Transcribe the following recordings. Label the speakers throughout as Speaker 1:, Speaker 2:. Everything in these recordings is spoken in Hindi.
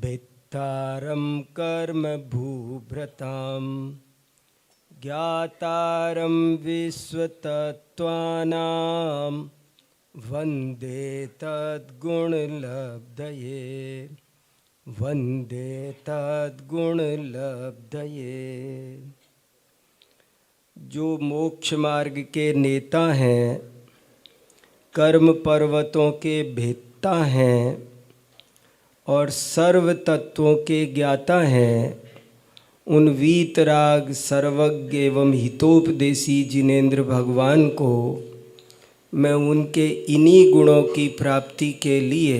Speaker 1: भित्तारं कर्म भूभृतां ज्ञातारं विश्वतत्त्वानां वन्दे तद्गुणलब्धये वन्दे तद्गुणलब्धये। जो मोक्ष मार्ग के नेता हैं, कर्म पर्वतों के भेदता हैं और सर्व तत्वों के ज्ञाता हैं, उन वीतराग सर्वज्ञ एवं हितोपदेशी जिनेंद्र भगवान को मैं उनके इन्हीं गुणों की प्राप्ति के लिए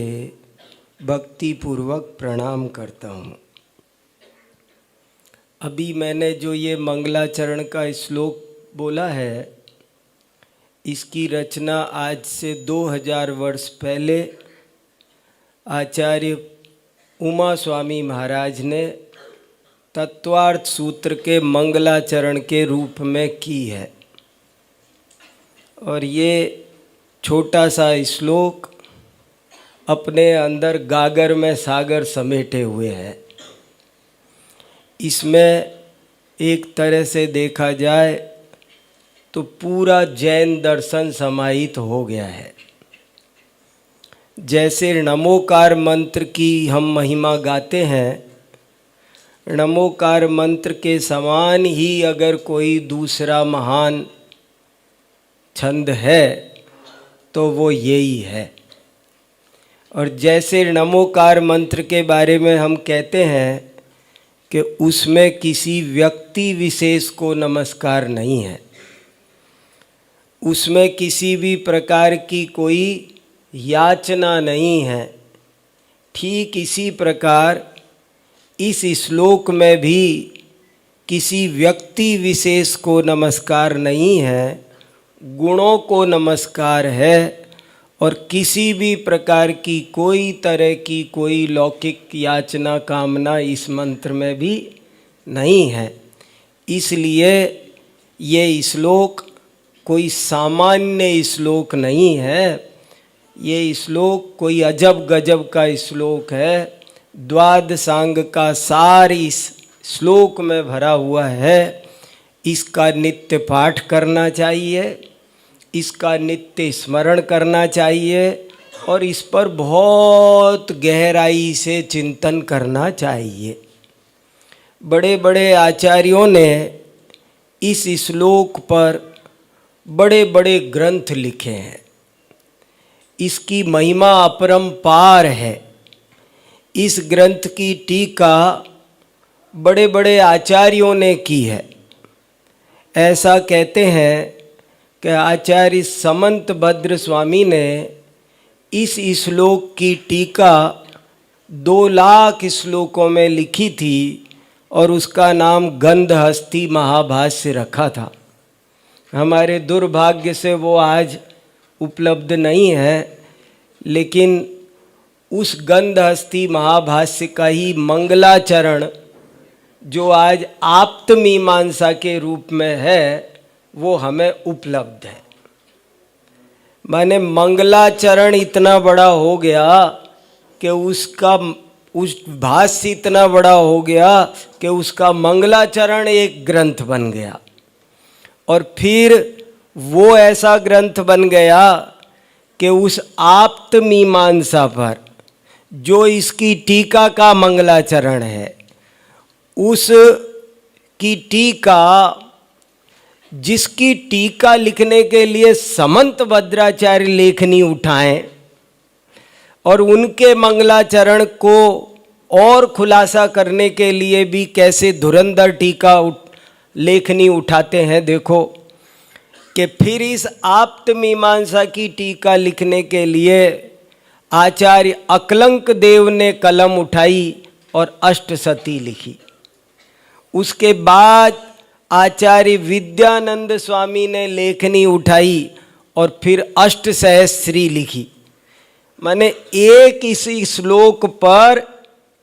Speaker 1: भक्तिपूर्वक प्रणाम करता हूँ। अभी मैंने जो ये मंगलाचरण का श्लोक बोला है, इसकी रचना आज से 2000 वर्ष पहले आचार्य उमा स्वामी महाराज ने तत्वार्थ सूत्र के मंगलाचरण के रूप में की है। और ये छोटा सा श्लोक अपने अंदर गागर में सागर समेटे हुए है। इसमें एक तरह से देखा जाए तो पूरा जैन दर्शन समाहित हो गया है। जैसे नमोकार मंत्र की हम महिमा गाते हैं, नमोकार मंत्र के समान ही अगर कोई दूसरा महान छंद है तो वो यही है। और जैसे नमोकार मंत्र के बारे में हम कहते हैं कि उसमें किसी व्यक्ति विशेष को नमस्कार नहीं है, उसमें किसी भी प्रकार की कोई याचना नहीं है, ठीक इसी प्रकार इस श्लोक में भी किसी व्यक्ति विशेष को नमस्कार नहीं है, गुणों को नमस्कार है। और किसी भी प्रकार की कोई तरह की कोई लौकिक याचना कामना इस मंत्र में भी नहीं है। इसलिए ये श्लोक कोई सामान्य श्लोक नहीं है, ये श्लोक कोई अजब गजब का श्लोक है। द्वादशांग का सार इस श्लोक में भरा हुआ है। इसका नित्य पाठ करना चाहिए, इसका नित्य स्मरण करना चाहिए और इस पर बहुत गहराई से चिंतन करना चाहिए। बड़े बड़े आचार्यों ने इस श्लोक पर बड़े बड़े ग्रंथ लिखे हैं। इसकी महिमा अपरंपार है। इस ग्रंथ की टीका बड़े बड़े आचार्यों ने की है। ऐसा कहते हैं कि आचार्य समंत भद्र स्वामी ने इस श्लोक की टीका 2 लाख श्लोकों में लिखी थी और उसका नाम गंधहस्ती महाभाष्य रखा था। हमारे दुर्भाग्य से वो आज उपलब्ध नहीं है, लेकिन उस गंधहस्ती महाभाष्य का ही मंगलाचरण जो आज आप्त मीमांसा के रूप में है, वो हमें उपलब्ध है। माने मंगलाचरण इतना बड़ा हो गया कि उस भाष्य इतना बड़ा हो गया कि उसका मंगलाचरण एक ग्रंथ बन गया। और फिर वो ऐसा ग्रंथ बन गया कि उस आप्त मीमांसा पर जो इसकी टीका का मंगलाचरण है, उस की टीका, जिसकी टीका लिखने के लिए समंत भद्राचार्य लेखनी उठाएं और उनके मंगलाचरण को और खुलासा करने के लिए भी कैसे धुरंधर टीका लेखनी उठाते हैं। देखो कि फिर इस आप्त मीमांसा की टीका लिखने के लिए आचार्य अकलंक देव ने कलम उठाई और अष्टसती लिखी। उसके बाद आचार्य विद्यानंद स्वामी ने लेखनी उठाई और फिर अष्टसहस्त्री लिखी। माने एक इसी श्लोक पर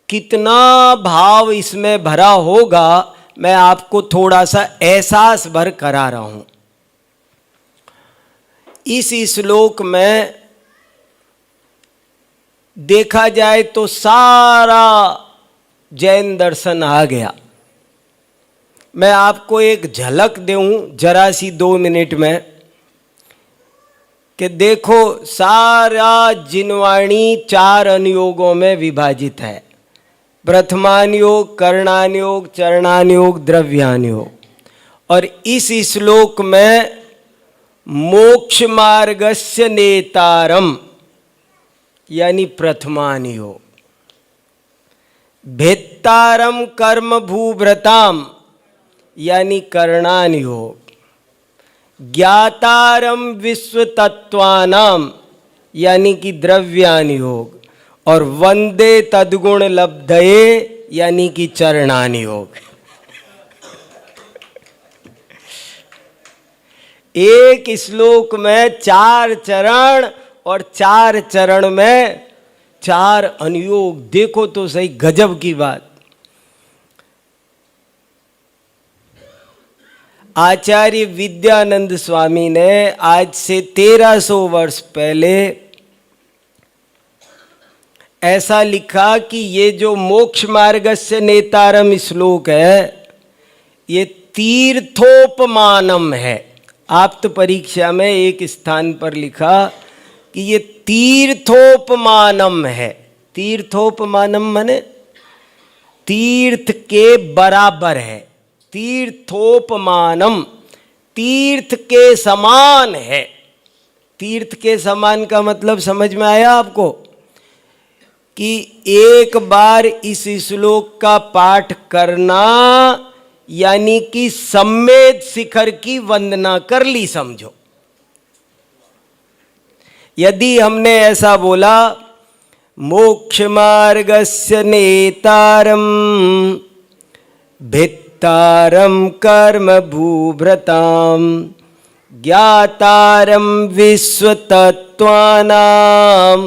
Speaker 1: कितना भाव इसमें भरा होगा, मैं आपको थोड़ा सा एहसास भर करा रहा हूं। इस श्लोक में देखा जाए तो सारा जैन दर्शन आ गया। मैं आपको एक झलक दूं जरा सी 2 मिनट में कि देखो सारा जिनवाणी 4 अनुयोगों में विभाजित है। प्रथमानुयोग, कर्णानुयोग, चरणानुयोग, द्रव्यानुयोग। और इस श्लोक में मोक्ष मार्गस्य नेतारम यानी प्रथमानुयोग, भेत्तारम कर्म भूभ्रताम यानी कर्णानुयोग, ज्ञातारम विश्व तत्वानाम यानी कि द्रव्यानुयोग, और वंदे तद्गुण लब्धये यानी कि चरणानुयोग। एक श्लोक में 4 चरण और 4 चरण में 4 अनुयोग। देखो तो सही, गजब की बात। आचार्य विद्यानंद स्वामी ने आज से 1300 वर्ष पहले ऐसा लिखा कि ये जो मोक्ष मार्गस्य नेतारम श्लोक है, ये तीर्थोपमानम है। आप तो परीक्षा में एक स्थान पर लिखा कि ये तीर्थोपमानम है। तीर्थोपमानम माने तीर्थ के बराबर है। तीर्थोपमानम तीर्थ के समान है। तीर्थ के समान का मतलब समझ में आया आपको? कि एक बार इस श्लोक का पाठ करना यानी कि सम्मेद शिखर की वंदना कर ली, समझो। यदि हमने ऐसा बोला मोक्ष मार्गस्य नेतारम भित्तारम कर्म भूभ्रताम ज्ञातारम विश्व तत्वानाम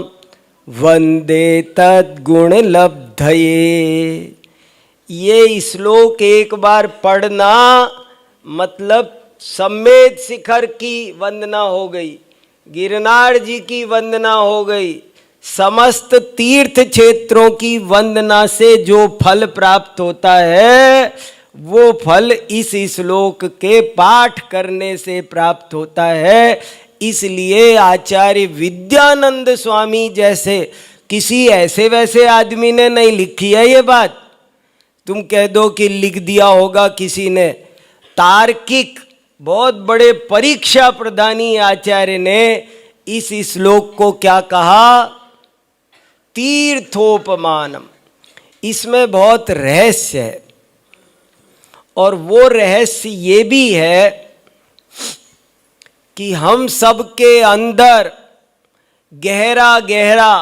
Speaker 1: वंदे तद्गुण लब्धये, ये श्लोक एक बार पढ़ना मतलब सम्मेद शिखर की वंदना हो गई, गिरनार जी की वंदना हो गई। समस्त तीर्थ क्षेत्रों की वंदना से जो फल प्राप्त होता है वो फल इस श्लोक के पाठ करने से प्राप्त होता है। इसलिए आचार्य विद्यानंद स्वामी जैसे किसी ऐसे वैसे आदमी ने नहीं लिखी है ये बात। तुम कह दो कि लिख दिया होगा किसी ने। तार्किक बहुत बड़े परीक्षा प्रदानी आचार्य ने इस श्लोक को क्या कहा? तीर्थोपमानम। इसमें बहुत रहस्य है, और वो रहस्य ये भी है कि हम सबके अंदर गहरा गहरा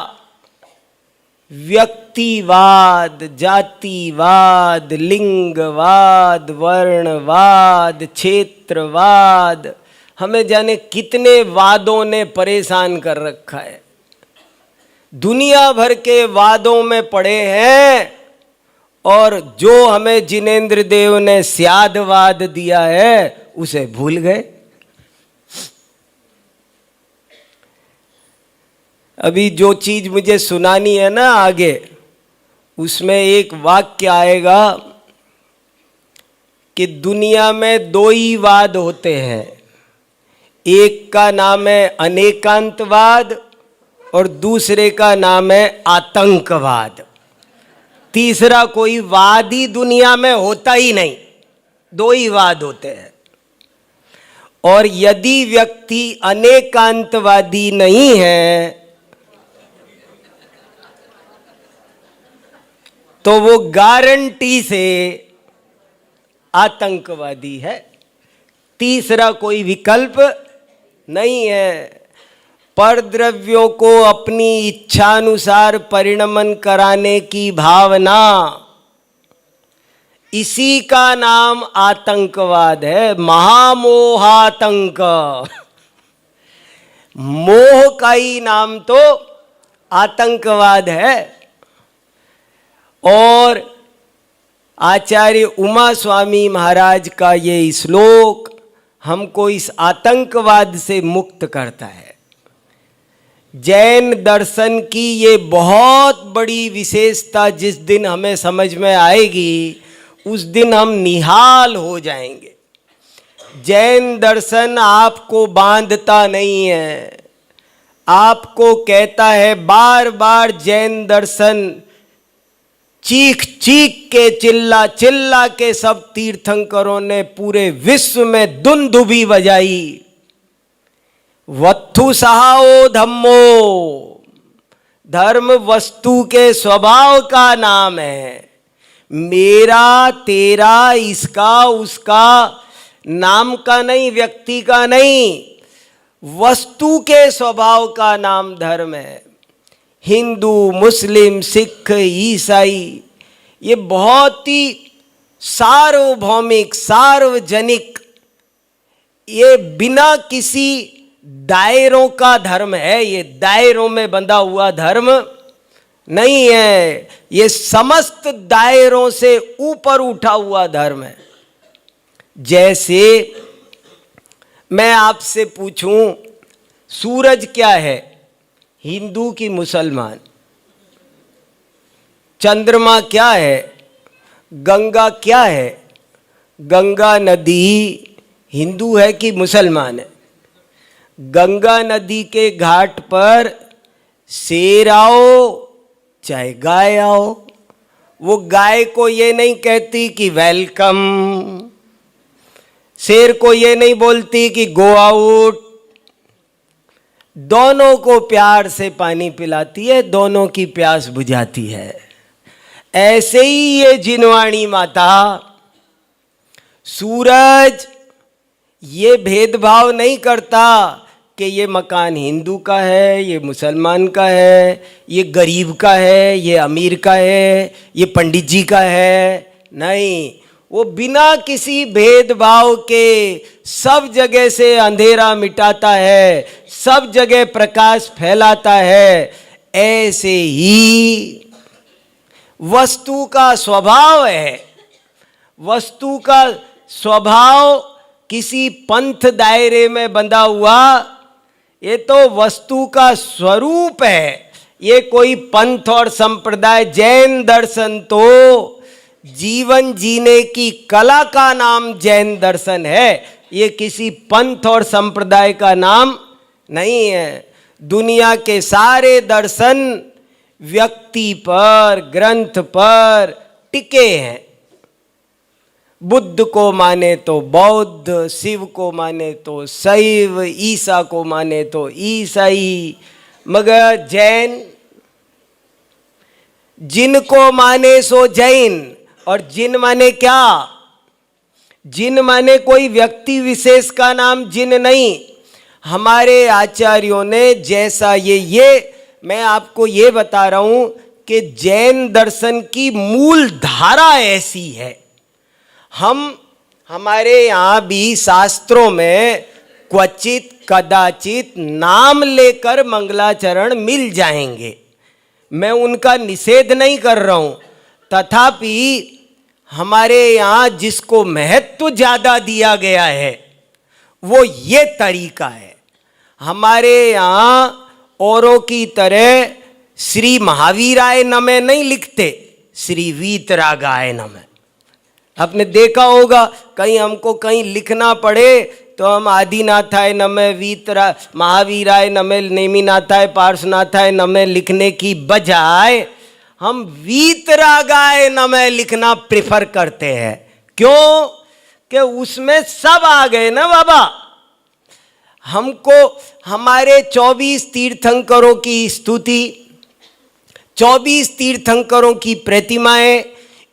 Speaker 1: व्यक्तिवाद, जातिवाद, लिंगवाद, वर्णवाद, क्षेत्रवाद, हमें जाने कितने वादों ने परेशान कर रखा है। दुनिया भर के वादों में पड़े हैं, और जो हमें जिनेंद्र देव ने स्यादवाद दिया है उसे भूल गए। अभी जो चीज मुझे सुनानी है ना आगे, उसमें एक वाक्य आएगा कि दुनिया में 2 ही वाद होते हैं। एक का नाम है अनेकांतवाद और दूसरे का नाम है आतंकवाद। तीसरा कोई वाद ही दुनिया में होता ही नहीं, 2 ही वाद होते हैं। और यदि व्यक्ति अनेकांतवादी नहीं है तो वो गारंटी से आतंकवादी है। तीसरा कोई विकल्प नहीं है। परद्रव्यों को अपनी इच्छानुसार परिणमन कराने की भावना, इसी का नाम आतंकवाद है। महामोहातंक। मोह का ही नाम तो आतंकवाद है। और आचार्य उमा स्वामी महाराज का ये श्लोक हमको इस आतंकवाद से मुक्त करता है। जैन दर्शन की ये बहुत बड़ी विशेषता जिस दिन हमें समझ में आएगी उस दिन हम निहाल हो जाएंगे। जैन दर्शन आपको बांधता नहीं है, आपको कहता है बार बार। जैन दर्शन चीख चीख के चिल्ला चिल्ला के सब तीर्थंकरों ने पूरे विश्व में दुंदुभी बजाई। वत्थु सहाओ धम्मो, धर्म वस्तु के स्वभाव का नाम है। मेरा तेरा इसका उसका नाम का नहीं, व्यक्ति का नहीं, वस्तु के स्वभाव का नाम धर्म है। हिंदू, मुस्लिम, सिख, ईसाई, ये बहुत ही सार्वभौमिक, सार्वजनिक, ये बिना किसी दायरों का धर्म है। ये दायरों में बंधा हुआ धर्म नहीं है, ये समस्त दायरों से ऊपर उठा हुआ धर्म है। जैसे मैं आपसे पूछूं सूरज क्या है, हिंदू की मुसलमान? चंद्रमा क्या है? गंगा क्या है? गंगा नदी हिंदू है कि मुसलमान है? गंगा नदी के घाट पर शेर आओ चाहे गाय आओ, वो गाय को ये नहीं कहती कि वेलकम, शेर को ये नहीं बोलती कि गो आउट, दोनों को प्यार से पानी पिलाती है, दोनों की प्यास बुझाती है। ऐसे ही ये जिनवाणी माता सूरज ये भेदभाव नहीं करता कि ये मकान हिंदू का है, ये मुसलमान का है, ये गरीब का है, ये अमीर का है, ये पंडित जी का है। नहीं, वो बिना किसी भेदभाव के सब जगह से अंधेरा मिटाता है, सब जगह प्रकाश फैलाता है। ऐसे ही वस्तु का स्वभाव है। वस्तु का स्वभाव किसी पंथ दायरे में बंधा हुआ, ये तो वस्तु का स्वरूप है। ये कोई पंथ और संप्रदाय, जैन दर्शन तो जीवन जीने की कला का नाम जैन दर्शन है, ये किसी पंथ और संप्रदाय का नाम नहीं है। दुनिया के सारे दर्शन व्यक्ति पर, ग्रंथ पर टिके हैं। बुद्ध को माने तो बौद्ध, शिव को माने तो शैव, ईसा को माने तो ईसाई, मगर जैन, जिनको माने सो जैन। और जिन माने क्या? जिन माने कोई व्यक्ति विशेष का नाम जिन नहीं। हमारे आचार्यों ने जैसा ये मैं आपको ये बता रहा हूं कि जैन दर्शन की मूल धारा ऐसी है। हमारे यहाँ भी शास्त्रों में क्वचित कदाचित नाम लेकर मंगलाचरण मिल जाएंगे, मैं उनका निषेध नहीं कर रहा हूं, तथापि हमारे यहाँ जिसको महत्व ज्यादा दिया गया है वो ये तरीका है। हमारे यहाँ औरों की तरह श्री महावीराय नमः नहीं लिखते, श्री वीतरागाय नमः। आपने देखा होगा कहीं हमको कहीं लिखना पड़े तो हम आदिनाथाय नमः, महावीराय नमः, नेमिनाथाय पार्श्वनाथाय नमः लिखने की बजाय हम वीतरागाय नमः लिखना प्रेफर करते हैं। क्यों? कि उसमें सब आ गए ना बाबा। हमको हमारे 24 तीर्थंकरों की स्तुति, 24 तीर्थंकरों की प्रतिमाएं,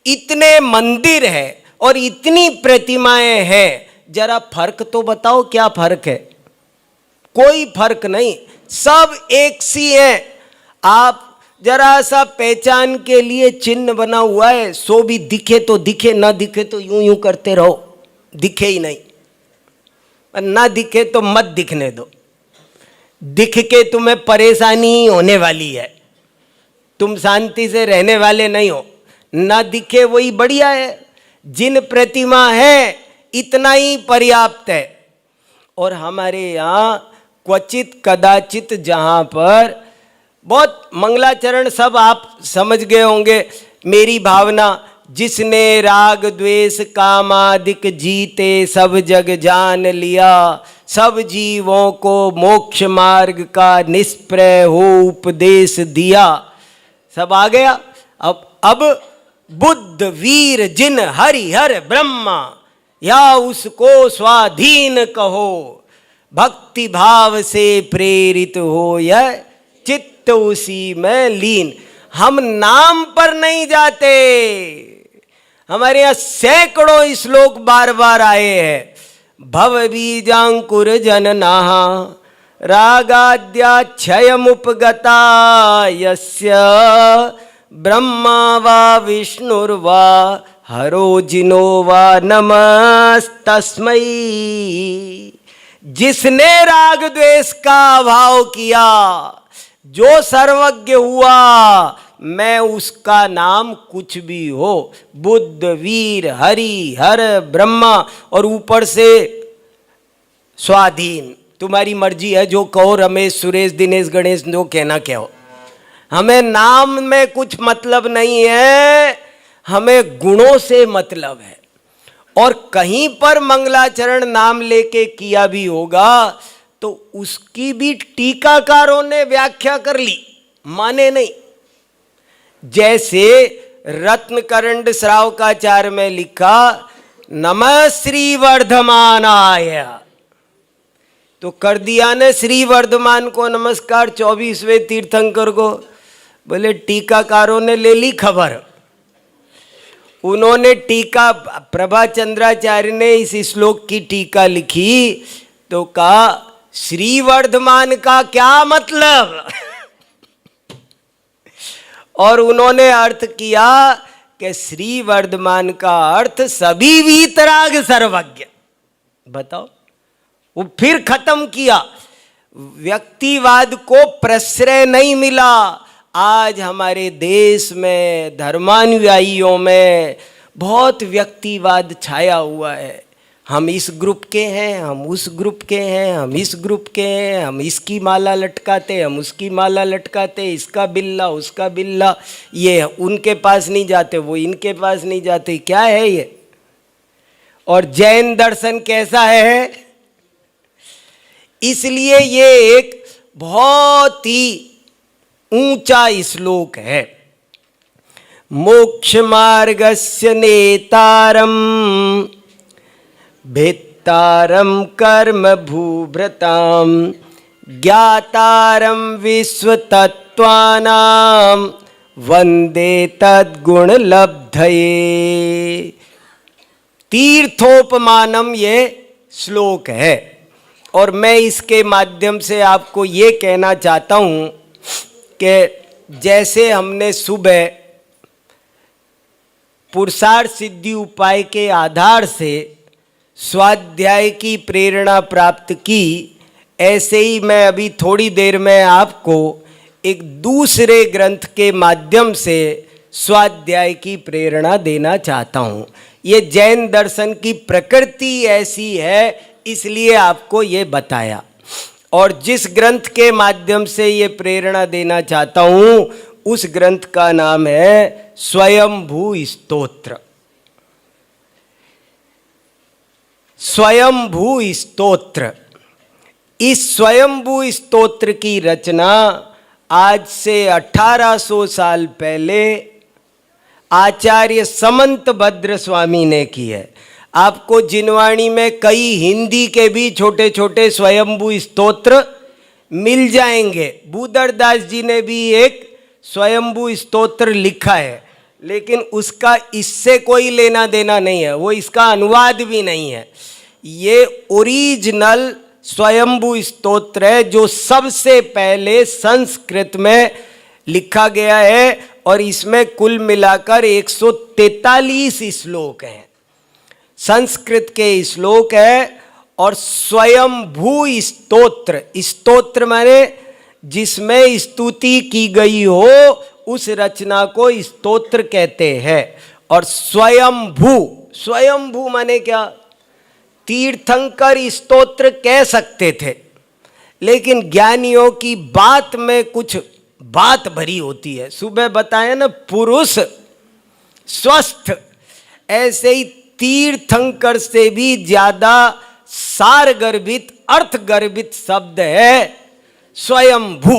Speaker 1: इतने मंदिर है और इतनी प्रतिमाएं हैं, जरा फर्क तो बताओ क्या फर्क है? कोई फर्क नहीं, सब एक सी है। आप जरा सा पहचान के लिए चिन्ह बना हुआ है, सो भी दिखे तो दिखे, ना दिखे तो यूं यूं करते रहो, दिखे ही नहीं। ना दिखे तो मत दिखने दो, दिख के तुम्हें परेशानी होने वाली है, तुम शांति से रहने वाले नहीं हो। ना दिखे वही बढ़िया है। जिन प्रतिमा है इतना ही पर्याप्त है। और हमारे यहाँ क्वचित कदाचित, जहाँ पर बहुत मंगलाचरण सब आप समझ गए होंगे मेरी भावना। जिसने राग द्वेष कामादिक जीते सब जग जान लिया, सब जीवों को मोक्ष मार्ग का निष्प्रय हो उपदेश दिया। सब आ गया। अब बुद्ध वीर जिन हरिहर ब्रह्मा, या उसको स्वाधीन कहो, भक्ति भाव से प्रेरित हो यह चित्त उसी में लीन। हम नाम पर नहीं जाते, हमारे यहाँ सैकड़ों श्लोक बार बार आए हैं। भव बीजांकुर जननाहा रागाद्याक्षयमुपगता यस्य ब्रह्मा वा विष्णुर्वा हरो जिनो वा नमस्तस्मै। जिसने राग द्वेष का अभाव किया, जो सर्वज्ञ हुआ, मैं उसका नाम कुछ भी हो, बुद्ध वीर हरि हर ब्रह्मा, और ऊपर से स्वाधीन, तुम्हारी मर्जी है जो कहो, रमेश सुरेश दिनेश गणेश जो कहना कहो। हमें नाम में कुछ मतलब नहीं है, हमें गुणों से मतलब है। और कहीं पर मंगलाचरण नाम लेके किया भी होगा तो उसकी भी टीकाकारों ने व्याख्या कर ली, माने नहीं। जैसे रत्नकरंड श्रावकाचार्य में लिखा नमः श्री वर्धमानाय, तो कर दिया ने श्री वर्धमान को नमस्कार 24वें तीर्थंकर को। बोले टीकाकारों ने ले ली खबर, उन्होंने टीका, प्रभा चंद्राचार्य ने इस श्लोक की टीका लिखी तो कहा श्री वर्धमान का क्या मतलब और उन्होंने अर्थ किया कि श्री वर्धमान का अर्थ सभी वीतराग सर्वज्ञ। बताओ, वो फिर खत्म किया। व्यक्तिवाद को प्रश्रय नहीं मिला। आज हमारे देश में धर्मानुयायियों में बहुत व्यक्तिवाद छाया हुआ है। हम इस ग्रुप के हैं, हम उस ग्रुप के हैं, हम इस ग्रुप के हैं, हम इसकी माला लटकाते, हम उसकी माला लटकाते, इसका बिल्ला उसका बिल्ला, ये उनके पास नहीं जाते, वो इनके पास नहीं जाते। क्या है ये? और जैन दर्शन कैसा है? इसलिए ये एक बहुत ही ऊंचा श्लोक है। मोक्ष मार्गस्य नेतारम भेत्तारम कर्म भूभृताम ज्ञातारम विश्व तत्वानाम वंदे तद्गुण लब्धये। तीर्थोपमानम ये श्लोक है और मैं इसके माध्यम से आपको ये कहना चाहता हूँ कि जैसे हमने सुबह पुरुषार्थ सिद्धि उपाय के आधार से स्वाध्याय की प्रेरणा प्राप्त की, ऐसे ही मैं अभी थोड़ी देर में आपको एक दूसरे ग्रंथ के माध्यम से स्वाध्याय की प्रेरणा देना चाहता हूँ। ये जैन दर्शन की प्रकृति ऐसी है इसलिए आपको ये बताया। और जिस ग्रंथ के माध्यम से ये प्रेरणा देना चाहता हूँ उस ग्रंथ का नाम है स्वयंभू स्तोत्र। स्वयंभू स्तोत्र। इस स्वयंभू स्तोत्र की रचना आज से 1800 साल पहले आचार्य समंत भद्र स्वामी ने की है। आपको जिनवाणी में कई हिंदी के भी छोटे छोटे स्वयंभू स्तोत्र मिल जाएंगे। बूदरदास जी ने भी एक स्वयंभू स्तोत्र लिखा है, लेकिन उसका इससे कोई लेना देना नहीं है, वो इसका अनुवाद भी नहीं है। ये ओरिजिनल स्वयंभू स्तोत्र है जो सबसे पहले संस्कृत में लिखा गया है और इसमें कुल मिलाकर 143 श्लोक हैं। संस्कृत के श्लोक है और स्वयंभू स्तोत्र, स्तोत्र माने जिसमें स्तुति की गई हो उस रचना को स्तोत्र कहते हैं। और स्वयंभू, स्वयंभू माने क्या? तीर्थंकर स्तोत्र कह सकते थे, लेकिन ज्ञानियों की बात में कुछ बात भरी होती है। सुबह बताया ना, पुरुष स्वस्थ, ऐसे ही तीर्थंकर से भी ज्यादा सार गर्भित, अर्थ गर्भित शब्द है स्वयंभू।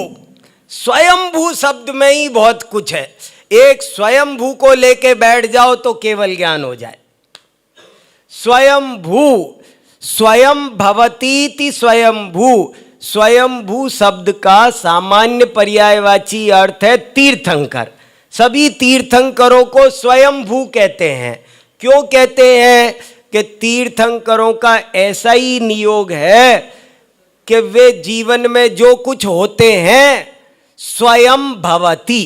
Speaker 1: स्वयंभू शब्द में ही बहुत कुछ है। एक स्वयंभू को लेके बैठ जाओ तो केवल ज्ञान हो जाए। स्वयंभू, स्वयं भवतीति स्वयंभू। स्वयंभू शब्द का सामान्य पर्यायवाची अर्थ है तीर्थंकर। सभी तीर्थंकरों को स्वयंभू कहते हैं। क्यों कहते हैं? कि तीर्थंकरों का ऐसा ही नियोग है कि वे जीवन में जो कुछ होते हैं स्वयं भवती।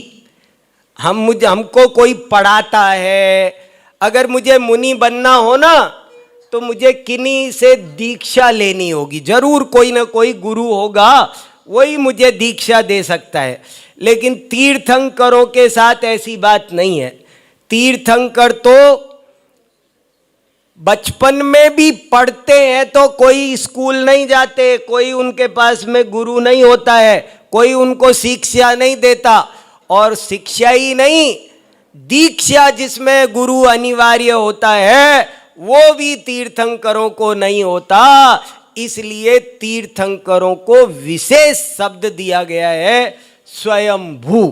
Speaker 1: हमको कोई पढ़ाता है, अगर मुझे मुनि बनना हो ना तो मुझे किन्हीं से दीक्षा लेनी होगी, जरूर कोई ना कोई गुरु होगा, वही मुझे दीक्षा दे सकता है। लेकिन तीर्थंकरों के साथ ऐसी बात नहीं है। तीर्थंकर तो बचपन में भी पढ़ते हैं तो कोई स्कूल नहीं जाते, कोई उनके पास में गुरु नहीं होता है, कोई उनको शिक्षा नहीं देता। और शिक्षा ही नहीं, दीक्षा जिसमें गुरु अनिवार्य होता है वो भी तीर्थंकरों को नहीं होता। इसलिए तीर्थंकरों को विशेष शब्द दिया गया है स्वयंभू।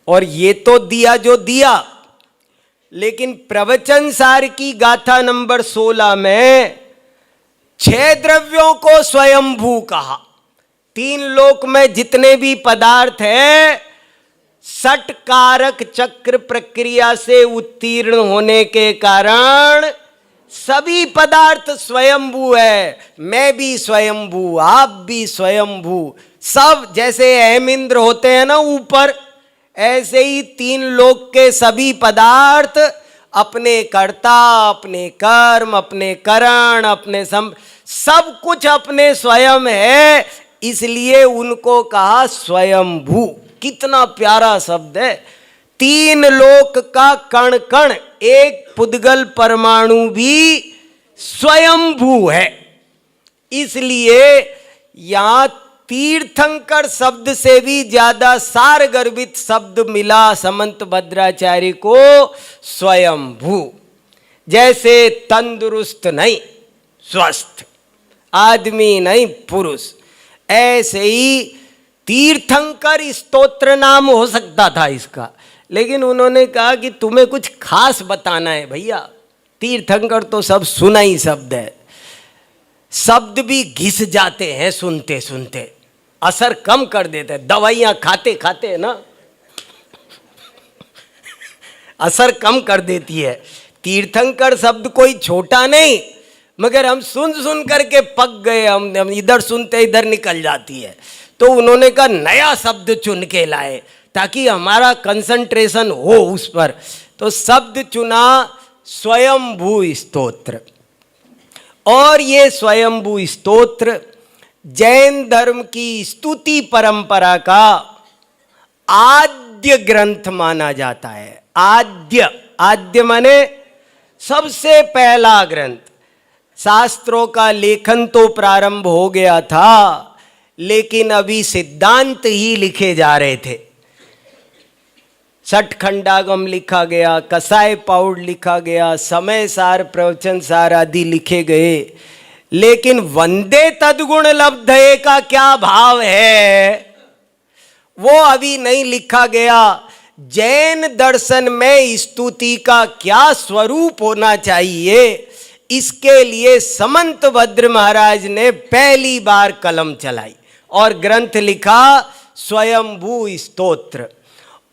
Speaker 1: और ये तो दिया जो दिया, लेकिन प्रवचन सार की गाथा नंबर 16 में 6 द्रव्यों को स्वयंभू कहा। 3 लोक में जितने भी पदार्थ हैं, षटकारक चक्र प्रक्रिया से उत्तीर्ण होने के कारण सभी पदार्थ स्वयंभू है। मैं भी स्वयंभू, आप भी स्वयंभू। सब जैसे हेमिंद्र होते हैं ना ऊपर, ऐसे ही 3 लोक के सभी पदार्थ अपने कर्ता, अपने कर्म, अपने करण, अपने सब कुछ अपने स्वयं है। इसलिए उनको कहा स्वयंभू। कितना प्यारा शब्द है। 3 लोक का कण कण, एक पुद्गल परमाणु भी स्वयंभू है। इसलिए यहां तीर्थंकर शब्द से भी ज्यादा सार गर्भित शब्द मिला समंत भद्राचार्य को, स्वयंभू। जैसे तंदुरुस्त नहीं, स्वस्थ, आदमी नहीं, पुरुष, ऐसे ही तीर्थंकर स्तोत्र नाम हो सकता था इसका। लेकिन उन्होंने कहा कि तुम्हें कुछ खास बताना है भैया। तीर्थंकर तो सब सुना ही शब्द है, शब्द भी घिस जाते हैं सुनते सुनते, असर कम कर देते हैं। दवाइयां खाते खाते ना असर कम कर देती है। तीर्थंकर शब्द कोई छोटा नहीं, मगर हम सुन सुन करके पक गए। हम इधर सुनते इधर निकल जाती है। तो उन्होंने कहा नया शब्द चुन के लाए ताकि हमारा कंसंट्रेशन हो उस पर। तो शब्द चुना स्वयंभू स्तोत्र। और ये स्वयंभू स्तोत्र जैन धर्म की स्तुति परंपरा का आद्य ग्रंथ माना जाता है। आद्य, आद्य माने सबसे पहला ग्रंथ। शास्त्रों का लेखन तो प्रारंभ हो गया था, लेकिन अभी सिद्धांत ही लिखे जा रहे थे। षटखंडागम लिखा गया, कसाय पाउड लिखा गया, समय सार, प्रवचन सार आदि लिखे गए। लेकिन वंदे तद्गुण लब्धये का क्या भाव है वो अभी नहीं लिखा गया। जैन दर्शन में स्तुति का क्या स्वरूप होना चाहिए, इसके लिए समंत भद्र महाराज ने पहली बार कलम चलाई और ग्रंथ लिखा स्वयंभू स्तोत्र।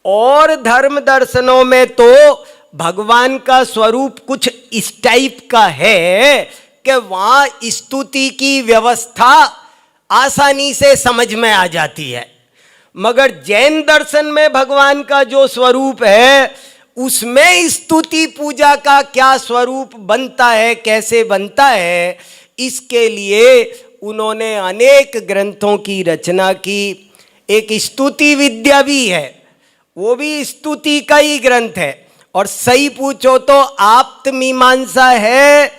Speaker 1: और धर्म दर्शनों में तो भगवान का स्वरूप कुछ इस टाइप का है कि वहां स्तुति की व्यवस्था आसानी से समझ में आ जाती है। मगर जैन दर्शन में भगवान का जो स्वरूप है, उसमें स्तुति पूजा का क्या स्वरूप बनता है, कैसे बनता है, इसके लिए उन्होंने अनेक ग्रंथों की रचना की। एक स्तुति विद्या भी है, वो भी स्तुति का ही ग्रंथ है। और सही पूछो तो आप्त मीमांसा है,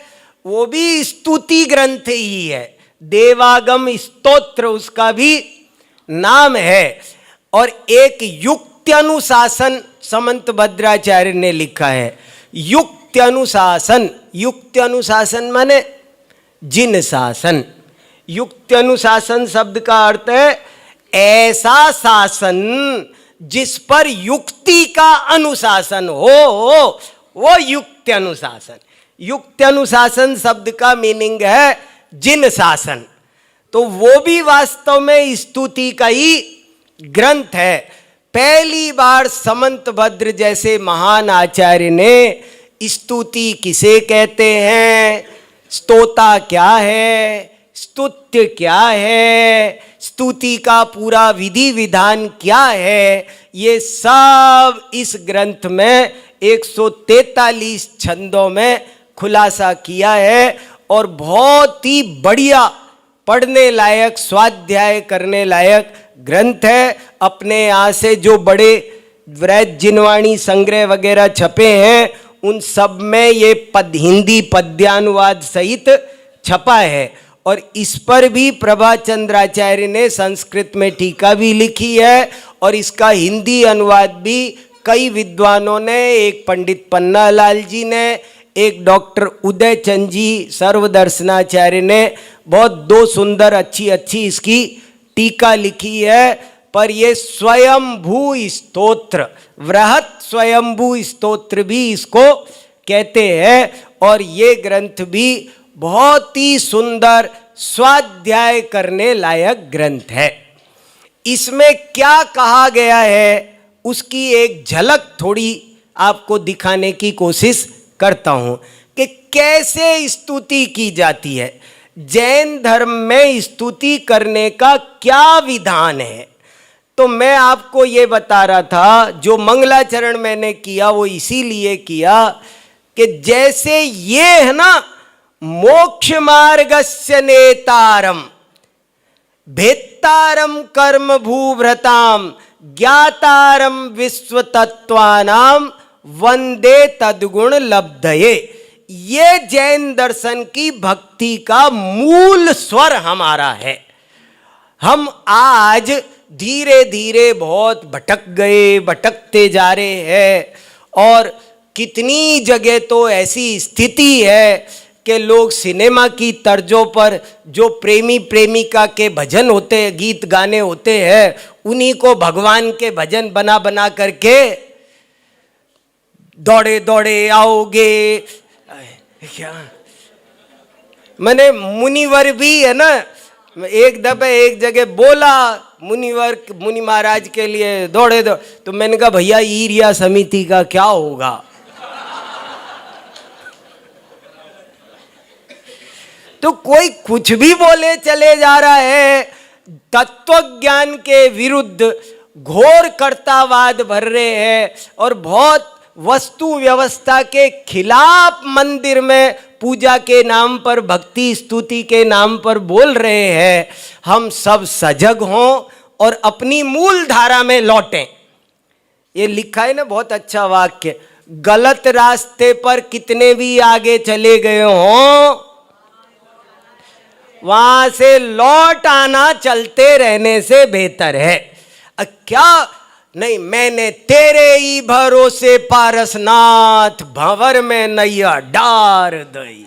Speaker 1: वो भी स्तुति ग्रंथ ही है। देवागम स्तोत्र उसका भी नाम है। और एक युक्त्यनुशासन समंत भद्राचार्य ने लिखा है। युक्त्यनुशासन, युक्त्यनुशासन माने जिन शासन। युक्त्यनुशासन शब्द का अर्थ है ऐसा शासन जिस पर युक्ति का अनुशासन हो, वो युक्त्यनुशासन। युक्त्यनुशासन शब्द का मीनिंग है जिन शासन। तो वो भी वास्तव में स्तुति का ही ग्रंथ है। पहली बार समंत भद्र जैसे महान आचार्य ने स्तुति किसे कहते हैं, स्तोता क्या है, स्तुत्य क्या है, स्तुति का पूरा विधि विधान क्या है, ये सब इस ग्रंथ में 143 छंदों में खुलासा किया है। और बहुत ही बढ़िया पढ़ने लायक, स्वाध्याय करने लायक ग्रंथ है। अपने यहाँ से जो बड़े व्रत जिनवाणी संग्रह वगैरह छपे हैं उन सब में ये हिंदी पद्यानुवाद सहित छपा है। और इस पर भी प्रभाचंद्राचार्य ने संस्कृत में टीका भी लिखी है और इसका हिंदी अनुवाद भी कई विद्वानों ने, एक पंडित पन्नालाल जी ने, एक डॉक्टर उदय चंद जी सर्वदर्शनाचार्य ने, बहुत दो सुंदर अच्छी इसकी टीका लिखी है। पर ये स्वयंभू स्तोत्र, वृहत स्वयंभू स्तोत्र भी इसको कहते हैं। और ये ग्रंथ भी बहुत ही सुंदर स्वाध्याय करने लायक ग्रंथ है। इसमें क्या कहा गया है उसकी एक झलक थोड़ी आपको दिखाने की कोशिश करता हूं कि कैसे स्तुति की जाती है। जैन धर्म में स्तुति करने का क्या विधान है, तो मैं आपको ये बता रहा था। जो मंगलाचरण मैंने किया वो इसीलिए किया कि जैसे ये है ना, मोक्ष मार्गस्य नेतारम भेत्तारम कर्म भूभृताम ज्ञातारम विश्व तत्वानाम वंदे तद्गुण लब्धये। ये जैन दर्शन की भक्ति का मूल स्वर हमारा है। हम आज धीरे धीरे बहुत भटक गए, भटकते जा रहे हैं। और कितनी जगह तो ऐसी स्थिति है कि लोग सिनेमा की तर्जों पर जो प्रेमी प्रेमिका के भजन होते हैं, गीत गाने होते हैं, उन्हीं को भगवान के भजन बना बना करके दौड़े दौड़े आओगे। क्या मैंने मुनिवर भी है ना, एक दफे एक जगह बोला मुनि महाराज के लिए दौड़े दो, तो मैंने कहा भैया ईरिया समिति का क्या होगा। तो कोई कुछ भी बोले चले जा रहा है। तत्व ज्ञान के विरुद्ध घोर कर्तावाद भर रहे हैं और बहुत वस्तु व्यवस्था के खिलाफ मंदिर में पूजा के नाम पर, भक्ति स्तुति के नाम पर बोल रहे हैं। हम सब सजग हों और अपनी मूल धारा में लौटें। ये लिखा है ना बहुत अच्छा वाक्य, गलत रास्ते पर कितने भी आगे चले गए हों, वहां से लौट आना चलते रहने से बेहतर है। क्या नहीं, मैंने तेरे ही भरोसे पारसनाथ भंवर में नैया डार दई।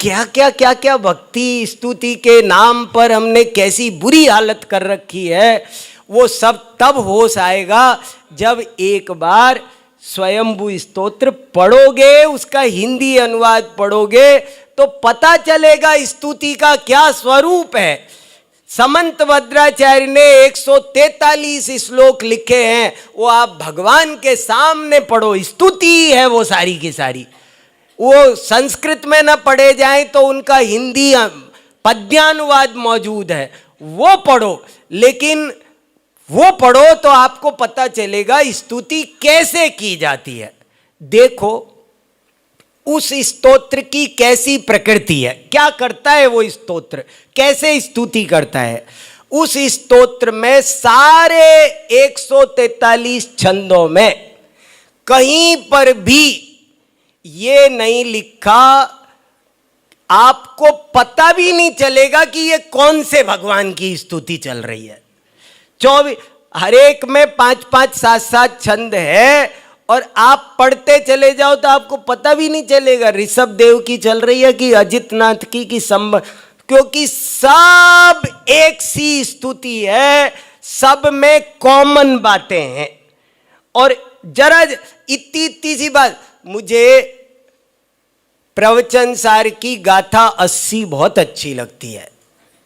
Speaker 1: क्या क्या क्या क्या भक्ति स्तुति के नाम पर हमने कैसी बुरी हालत कर रखी है। वो सब तब होश आएगा जब एक बार स्वयंभू स्तोत्र पढ़ोगे, उसका हिंदी अनुवाद पढ़ोगे, तो पता चलेगा स्तुति का क्या स्वरूप है। समंत भद्राचार्य ने 143 श्लोक लिखे हैं, वो आप भगवान के सामने पढ़ो, स्तुति है वो सारी की सारी। वो संस्कृत में न पढ़े जाएं तो उनका हिंदी पद्यानुवाद मौजूद है, वो पढ़ो। लेकिन वो पढ़ो तो आपको पता चलेगा स्तुति कैसे की जाती है। देखो उस स्तोत्र की कैसी प्रकृति है, क्या करता है वो स्तोत्र, कैसे स्तुति करता है। उस स्तोत्र में सारे 143 छंदों में कहीं पर भी ये नहीं लिखा आपको पता भी नहीं चलेगा कि ये कौन से भगवान की स्तुति चल रही है। 24 हर एक में 5-5 7-7 छंद है और आप पढ़ते चले जाओ तो आपको पता भी नहीं चलेगा ऋषभ देव की चल रही है कि अजित नाथ की क्योंकि सब एक सी स्तुति है, सब में कॉमन बातें हैं। और जरा इतनी सी बात, मुझे प्रवचन सार की गाथा 80 बहुत अच्छी लगती है,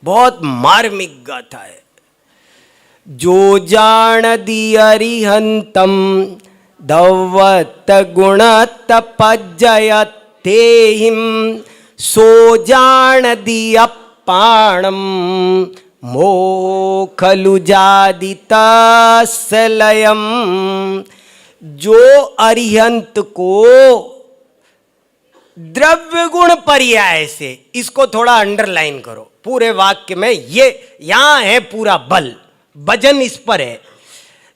Speaker 1: बहुत मार्मिक गाथा है। जो जान दी अरिहंतम दवत गुण तपजयतेहिम सो जान दी अपाणम मोखलु जादितसलयम। जो अरिहंत को द्रव्य गुण पर्याय से, इसको थोड़ा अंडरलाइन करो पूरे वाक्य में, ये यहां है पूरा बल, वजन इस पर है।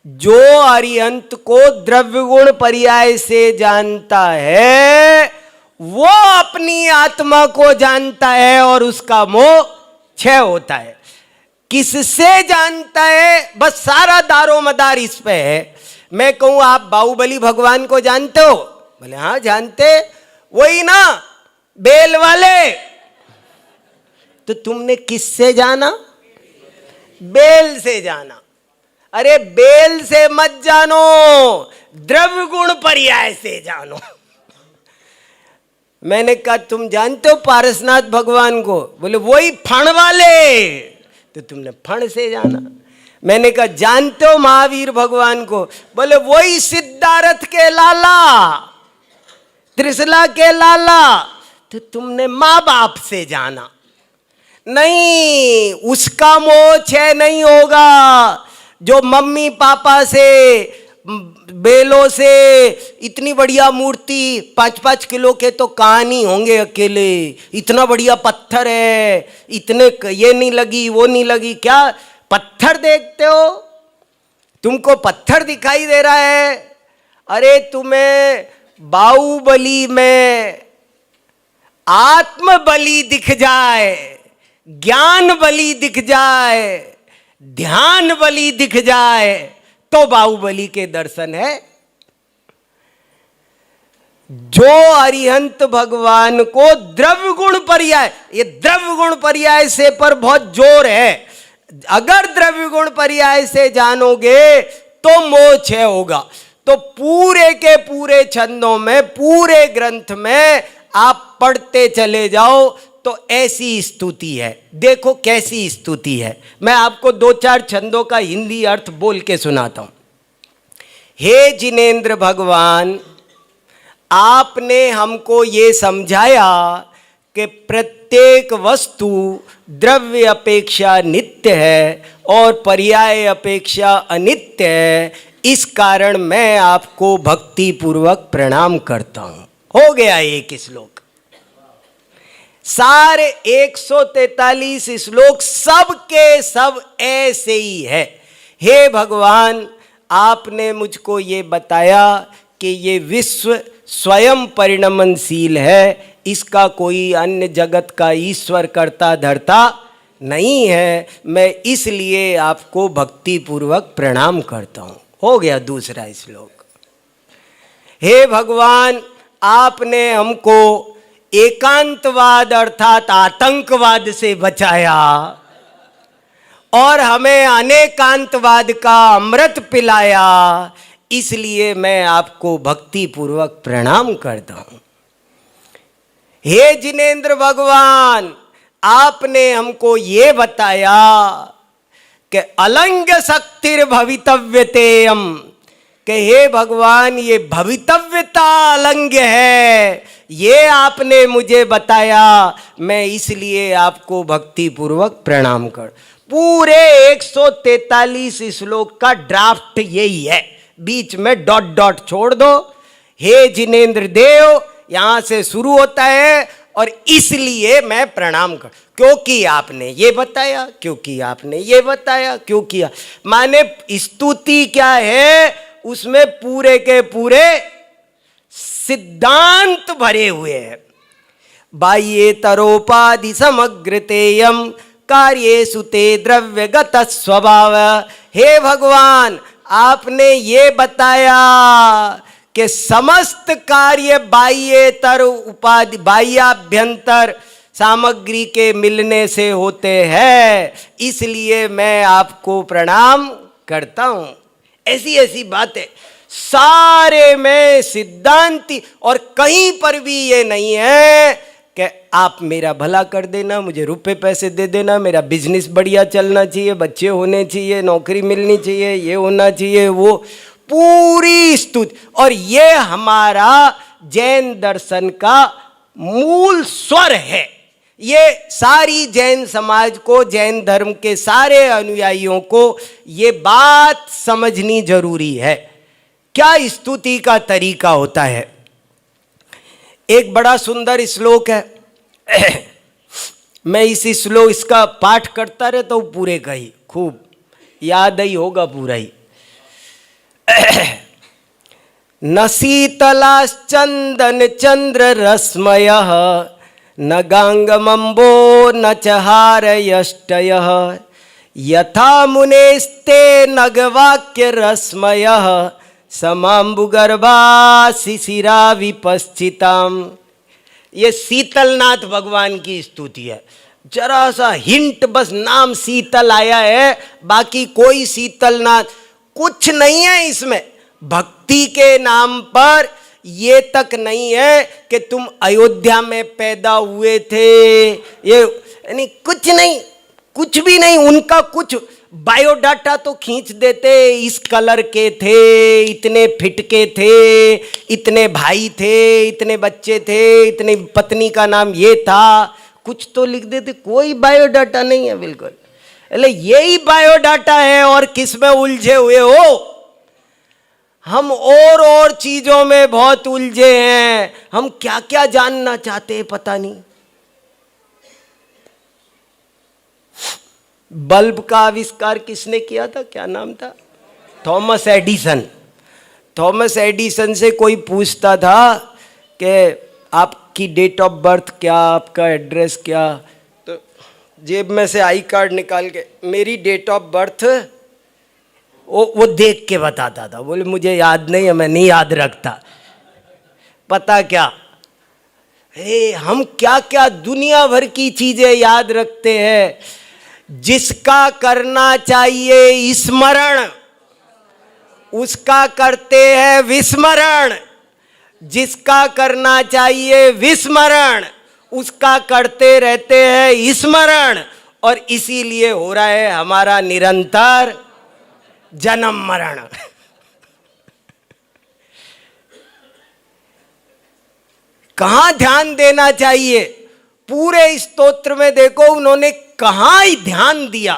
Speaker 1: जो अरिहंत को द्रव्य गुण पर्याय से जानता है वो अपनी आत्मा को जानता है और उसका मोह क्षय होता है। किससे जानता है, बस सारा दारो मदार इस पे है। मैं कहूं आप बाहुबली भगवान को जानते हो, बोले हाँ जानते, वही ना बेल वाले, तो तुमने किससे जाना? बेल से जाना। अरे बेल से मत जानो, द्रव्य गुण पर्याय से जानो। मैंने कहा तुम जानते हो पारसनाथ भगवान को? बोले वही फण वाले, तो तुमने फण से जाना। मैंने कहा जानते हो महावीर भगवान को? बोले वही सिद्धार्थ के लाला, त्रिशला के लाला, तो तुमने माँ बाप से जाना। नहीं, उसका मोह क्षय नहीं होगा जो मम्मी पापा से, बेलों से इतनी बढ़िया मूर्ति 5-5 किलो के तो कहानी होंगे अकेले, इतना बढ़िया पत्थर है, इतने ये नहीं लगी वो नहीं लगी। क्या पत्थर देखते हो? तुमको पत्थर दिखाई दे रहा है? अरे तुम्हें बाहुबली में आत्म बलि दिख जाए, ज्ञान बलि दिख जाए, ध्यान बलि दिख जाए तो बाहुबली के दर्शन है। जो अरिहंत भगवान को द्रव्य गुण पर्याय, ये द्रव्य गुण पर्याय से पर बहुत जोर है, अगर द्रव्य गुण पर्याय से जानोगे तो मोह क्षय होगा। तो पूरे के पूरे छंदों में, पूरे ग्रंथ में आप पढ़ते चले जाओ तो ऐसी स्तुति है। देखो कैसी स्तुति है, मैं आपको 2-4 छंदों का हिंदी अर्थ बोल के सुनाता हूं। हे जिनेंद्र भगवान, आपने हमको ये समझाया कि प्रत्येक वस्तु द्रव्य अपेक्षा नित्य है और पर्याय अपेक्षा अनित्य है, इस कारण मैं आपको भक्ति पूर्वक प्रणाम करता हूं। हो गया एक श्लोक। सारे 143 श्लोक सब के सब ऐसे ही है। हे भगवान, आपने मुझको ये बताया कि ये विश्व स्वयं परिणमनशील है, इसका कोई अन्य जगत का ईश्वर करता धरता नहीं है, मैं इसलिए आपको भक्ति पूर्वक प्रणाम करता हूं। हो गया दूसरा श्लोक। हे भगवान, आपने हमको एकांतवाद अर्थात आतंकवाद से बचाया और हमें अनेकांतवाद का अमृत पिलाया, इसलिए मैं आपको भक्ति पूर्वक प्रणाम करता हूं। हे जिनेंद्र भगवान, आपने हमको ये बताया कि अलंग शक्तिर भवितव्यतेयम, कि हे भगवान ये भवितव्यता अलंग्य है, ये आपने मुझे बताया, मैं इसलिए आपको भक्ति पूर्वक प्रणाम कर। पूरे 143 श्लोक का ड्राफ्ट यही है, बीच में डॉट डॉट छोड़ दो। हे जिनेंद्र देव यहां से शुरू होता है और इसलिए मैं प्रणाम कर, क्योंकि आपने ये बताया, क्योंकि आपने ये बताया, क्योंकि माने स्तुति क्या है, उसमें पूरे के पूरे सिद्धांत भरे हुए हैं। बाह्येतरोपाधि समग्रतेयम कार्येषु ते द्रव्यगत स्वभाव। हे भगवान, आपने ये बताया कि समस्त कार्य बाह्येतर उपाधि बाह्याभ्यंतर सामग्री के मिलने से होते हैं, इसलिए मैं आपको प्रणाम करता हूं। ऐसी ऐसी बातें सारे में सिद्धांति, और कहीं पर भी ये नहीं है कि आप मेरा भला कर देना, मुझे रुपए पैसे दे देना, मेरा बिजनेस बढ़िया चलना चाहिए, बच्चे होने चाहिए, नौकरी मिलनी चाहिए, ये होना चाहिए, वो पूरी स्तुति। और ये हमारा जैन दर्शन का मूल स्वर है। ये सारी जैन समाज को, जैन धर्म के सारे अनुयायियों को ये बात समझनी जरूरी है। क्या स्तुति का तरीका होता है। एक बड़ा सुंदर श्लोक है मैं इस श्लोक इसका पाठ करता रहता हूं, पूरे का ही खूब याद ही होगा पूरा ही। न शीतलाश्चंदन चंद्र रश्मयः न गांगमंबो न चहारयष्टयः यथा मुनेस्ते नगवाक्य रश्मयः समाम्बुगर्भा शिशिरा विपश्चिताम। ये शीतलनाथ भगवान की स्तुति है। जरा सा हिंट, बस नाम शीतल आया है, बाकी कोई शीतलनाथ कुछ नहीं है इसमें। भक्ति के नाम पर ये तक नहीं है कि तुम अयोध्या में पैदा हुए थे, ये यानी कुछ नहीं, कुछ भी नहीं। उनका कुछ बायोडाटा तो खींच देते, इस कलर के थे, इतने फिट के थे, इतने भाई थे, इतने बच्चे थे, इतनी पत्नी का नाम ये था, कुछ तो लिख देते। कोई बायोडाटा नहीं है बिल्कुल। अरे यही बायोडाटा है, और किस में उलझे हुए हो। हम और चीजों में बहुत उलझे हैं। हम क्या क्या जानना चाहते हैं पता नहीं। बल्ब का आविष्कार किसने किया था, क्या नाम था? Thomas Edison. थॉमस एडिसन से कोई पूछता था कि आपकी डेट ऑफ बर्थ क्या, आपका एड्रेस क्या, तो जेब में से आई कार्ड निकाल के मेरी डेट ऑफ बर्थ वो देख के बताता था। बोले मुझे याद नहीं है, मैं नहीं याद रखता। पता क्या हम क्या क्या दुनिया भर की चीजें याद रखते हैं। जिसका करना चाहिए स्मरण, उसका करते हैं विस्मरण। जिसका करना चाहिए विस्मरण, उसका करते रहते हैं स्मरण। और इसीलिए हो रहा है हमारा निरंतर जन्म मरण। कहां ध्यान देना चाहिए? पूरे स्तोत्र में देखो उन्होंने कहां ही ध्यान दिया।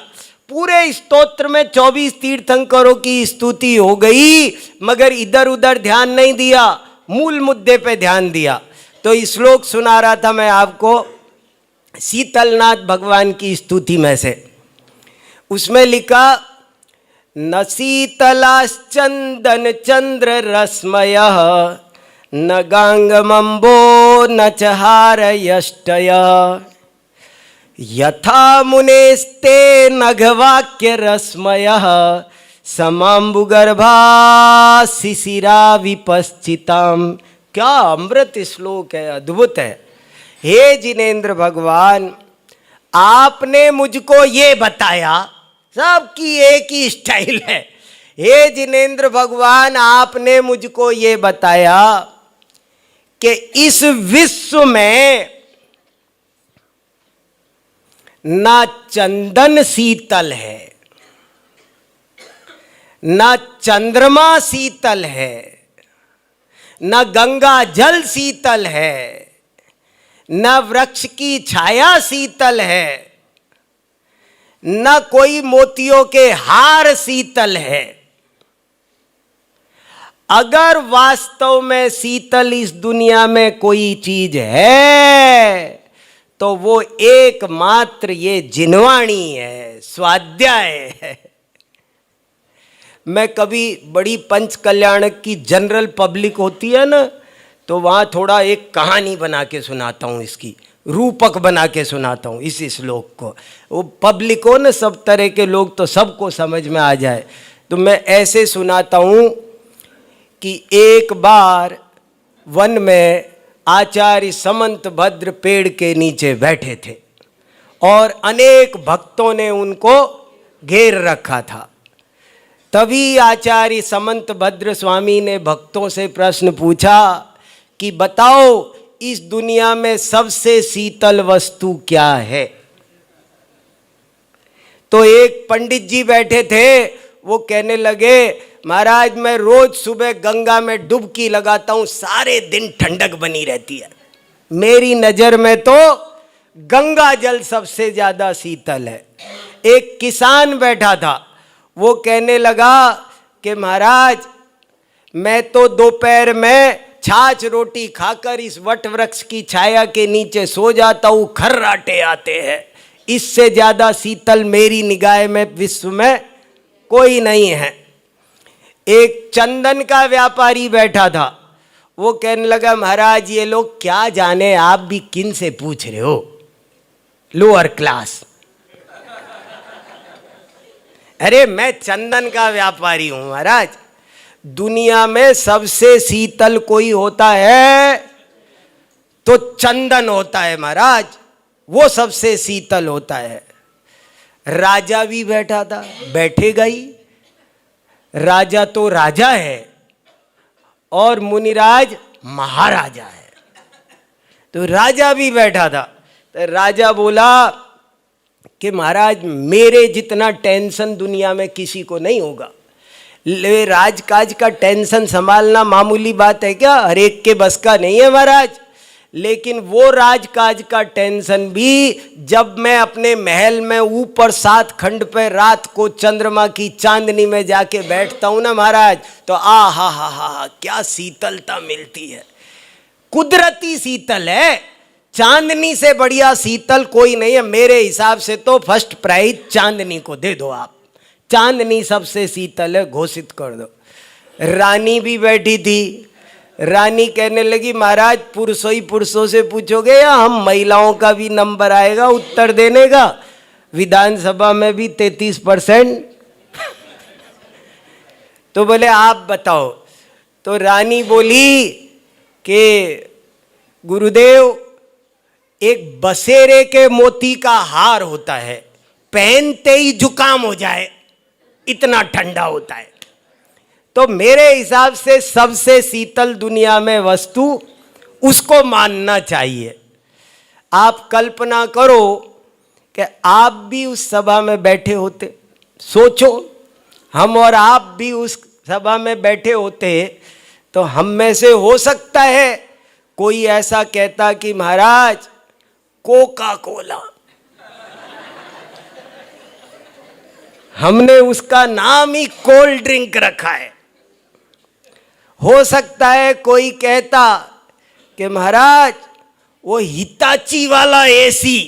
Speaker 1: पूरे स्तोत्र में 24 तीर्थंकरों की स्तुति हो गई, मगर इधर उधर ध्यान नहीं दिया, मूल मुद्दे पे ध्यान दिया। तो इस श्लोक सुना रहा था मैं आपको शीतलनाथ भगवान की स्तुति में से। उसमें लिखा न शीतलाश्चंदन चंद्र रश्मयः न गांगमंबो न चहारयष्टयः यथा मुनेस्ते नघवाक्य रश्मयः समाम्बुगर्भा शिशिरा विपश्चिताम। क्या अमृत श्लोक है, अद्भुत है। हे जिनेंद्र भगवान, आपने मुझको ये बताया, सबकी एक ही स्टाइल है। हे जिनेंद्र भगवान, आपने मुझको ये बताया कि इस विश्व में ना चंदन शीतल है, ना चंद्रमा शीतल है, न गंगा जल शीतल है, न वृक्ष की छाया शीतल है, न कोई मोतियों के हार शीतल है। अगर वास्तव में शीतल इस दुनिया में कोई चीज है तो वो एकमात्र ये जिनवाणी है, स्वाध्याय है। मैं कभी बड़ी पंच कल्याणक की जनरल पब्लिक होती है ना, तो वहाँ थोड़ा एक कहानी बना के सुनाता हूँ, इसकी रूपक बना के सुनाता हूँ इस श्लोक को। वो पब्लिक हो न, सब तरह के लोग, तो सबको समझ में आ जाए। तो मैं ऐसे सुनाता हूँ कि एक बार वन में आचार्य समंत भद्र पेड़ के नीचे बैठे थे और अनेक भक्तों ने उनको घेर रखा था। तभी आचार्य समंत भद्र स्वामी ने भक्तों से प्रश्न पूछा कि बताओ इस दुनिया में सबसे शीतल वस्तु क्या है। तो एक पंडित जी बैठे थे, वो कहने लगे महाराज मैं रोज सुबह गंगा में डुबकी लगाता हूं, सारे दिन ठंडक बनी रहती है। मेरी नजर में तो गंगा जल सबसे ज्यादा शीतल है। एक किसान बैठा था, वो कहने लगा कि महाराज मैं तो दोपहर में छाछ रोटी खाकर इस वट वृक्ष की छाया के नीचे सो जाता हूं, खर्राटे आते हैं। इससे ज्यादा शीतल मेरी निगाह में विश्व में कोई नहीं है। एक चंदन का व्यापारी बैठा था, वो कहने लगा महाराज ये लोग क्या जाने, आप भी किन से पूछ रहे हो, लोअर क्लास। अरे मैं चंदन का व्यापारी हूं महाराज। दुनिया में सबसे शीतल कोई होता है तो चंदन होता है महाराज, वो सबसे शीतल होता है। राजा भी बैठा था, बैठेगा ही, राजा तो राजा है और मुनिराज महाराजा है। तो राजा भी बैठा था। तो राजा बोला कि महाराज मेरे जितना टेंशन दुनिया में किसी को नहीं होगा। ले राजकाज का टेंशन संभालना मामूली बात है क्या, हर एक के बस का नहीं है महाराज। लेकिन वो राजकाज का टेंशन भी जब मैं अपने महल में ऊपर 7 खंड पे रात को चंद्रमा की चांदनी में जाके बैठता हूं ना महाराज, तो आ हा क्या शीतलता मिलती है। कुदरती शीतल है, चांदनी से बढ़िया शीतल कोई नहीं है। मेरे हिसाब से तो फर्स्ट प्राइज चांदनी को दे दो आप, चांदनी सबसे शीतल है, घोषित कर दो। रानी भी बैठी थी। रानी कहने लगी महाराज पुरुषों ही पुरुषों से पूछोगे या हम महिलाओं का भी नंबर आएगा उत्तर देने का? विधानसभा में भी 33%। तो बोले आप बताओ। तो रानी बोली कि गुरुदेव एक बसेरे के मोती का हार होता है, पहनते ही जुकाम हो जाए, इतना ठंडा होता है। तो मेरे हिसाब से सबसे शीतल दुनिया में वस्तु उसको मानना चाहिए। आप कल्पना करो कि आप भी उस सभा में बैठे होते, सोचो हम और आप भी उस सभा में बैठे होते, तो हम में से हो सकता है कोई ऐसा कहता कि महाराज कोका कोला, हमने उसका नाम ही कोल्ड ड्रिंक रखा है। हो सकता है कोई कहता कि महाराज वो हिताची वाला एसी,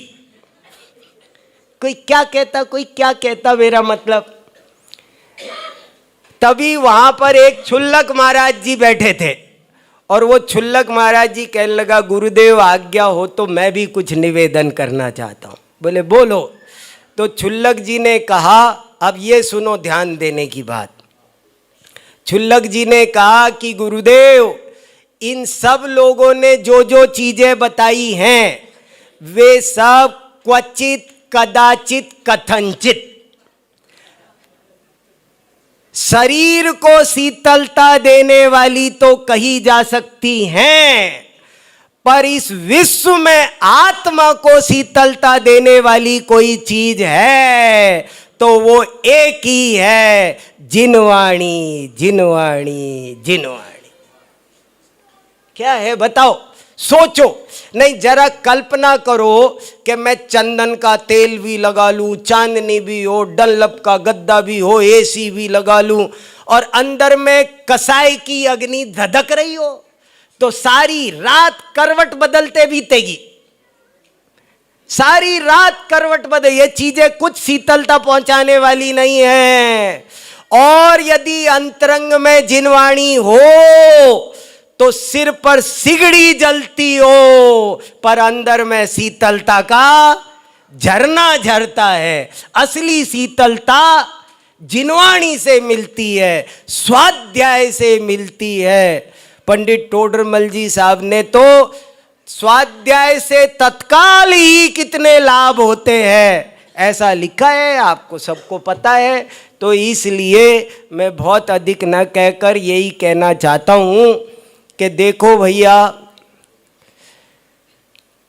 Speaker 1: कोई क्या कहता, कोई क्या कहता, मेरा मतलब। तभी वहां पर एक छुल्लक महाराज जी बैठे थे और वो छुल्लक महाराज जी कहने लगा गुरुदेव आज्ञा हो तो मैं भी कुछ निवेदन करना चाहता हूं। बोले बोलो। तो छुल्लक जी ने कहा, अब ये सुनो ध्यान देने की बात। छुल्लक जी ने कहा कि गुरुदेव इन सब लोगों ने जो जो चीजें बताई हैं वे सब क्वचित कदाचित कथनचित शरीर को शीतलता देने वाली तो कही जा सकती हैं, पर इस विश्व में आत्मा को शीतलता देने वाली कोई चीज है तो वो एक ही है, जिनवाणी जिनवाणी जिनवाणी। क्या है बताओ, सोचो। नहीं जरा कल्पना करो कि मैं चंदन का तेल भी लगा लूं, चांदनी भी हो, डनलप का गद्दा भी हो, एसी भी लगा लूं और अंदर में कसाई की अग्नि धधक रही हो, तो सारी रात करवट बदलते बीतेगी। सारी रात करवट बदल, ये चीजें कुछ शीतलता पहुंचाने वाली नहीं है। और यदि अंतरंग में जिनवाणी हो तो सिर पर सिगड़ी जलती हो, पर अंदर में शीतलता का झरना झरता है। असली शीतलता जिनवाणी से मिलती है, स्वाध्याय से मिलती है। पंडित टोडरमल जी साहब ने तो स्वाध्याय से तत्काल ही कितने लाभ होते हैं ऐसा लिखा है, आपको सबको पता है। तो इसलिए मैं बहुत अधिक न कहकर यही कहना चाहता हूँ कि देखो भैया,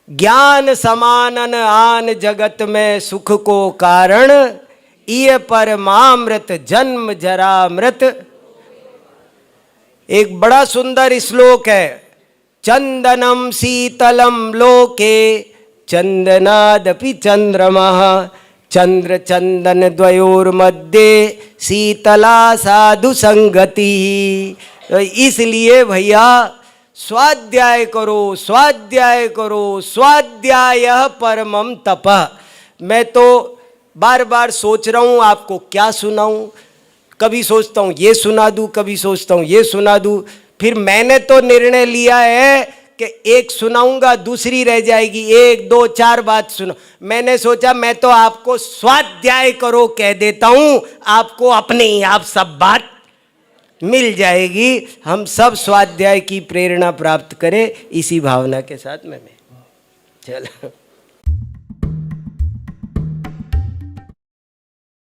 Speaker 1: ज्ञान समानन आन जगत में सुख को कारण, ये परमामृत जन्म जरा मृत। एक बड़ा सुंदर श्लोक है, चंदनम शीतलम लोके चंदनादपि चंद्रमः, चंद्र चंदन द्वयोर मध्य शीतला साधु संगति। तो इसलिए भैया स्वाध्याय करो, स्वाध्याय करो, स्वाध्याय परमम तपः। मैं तो बार बार सोच रहा हूँ आपको क्या सुनाऊं। कभी सोचता हूँ ये सुना दूं, कभी सोचता हूँ ये सुना दूं। फिर मैंने तो निर्णय लिया है कि एक सुनाऊंगा, दूसरी रह जाएगी, 1 2 4 बात सुनो। मैंने सोचा मैं तो आपको स्वाध्याय करो कह देता हूँ, आपको अपने ही आप सब बात मिल जाएगी। हम सब स्वाध्याय की प्रेरणा प्राप्त करें, इसी भावना के साथ में चलो।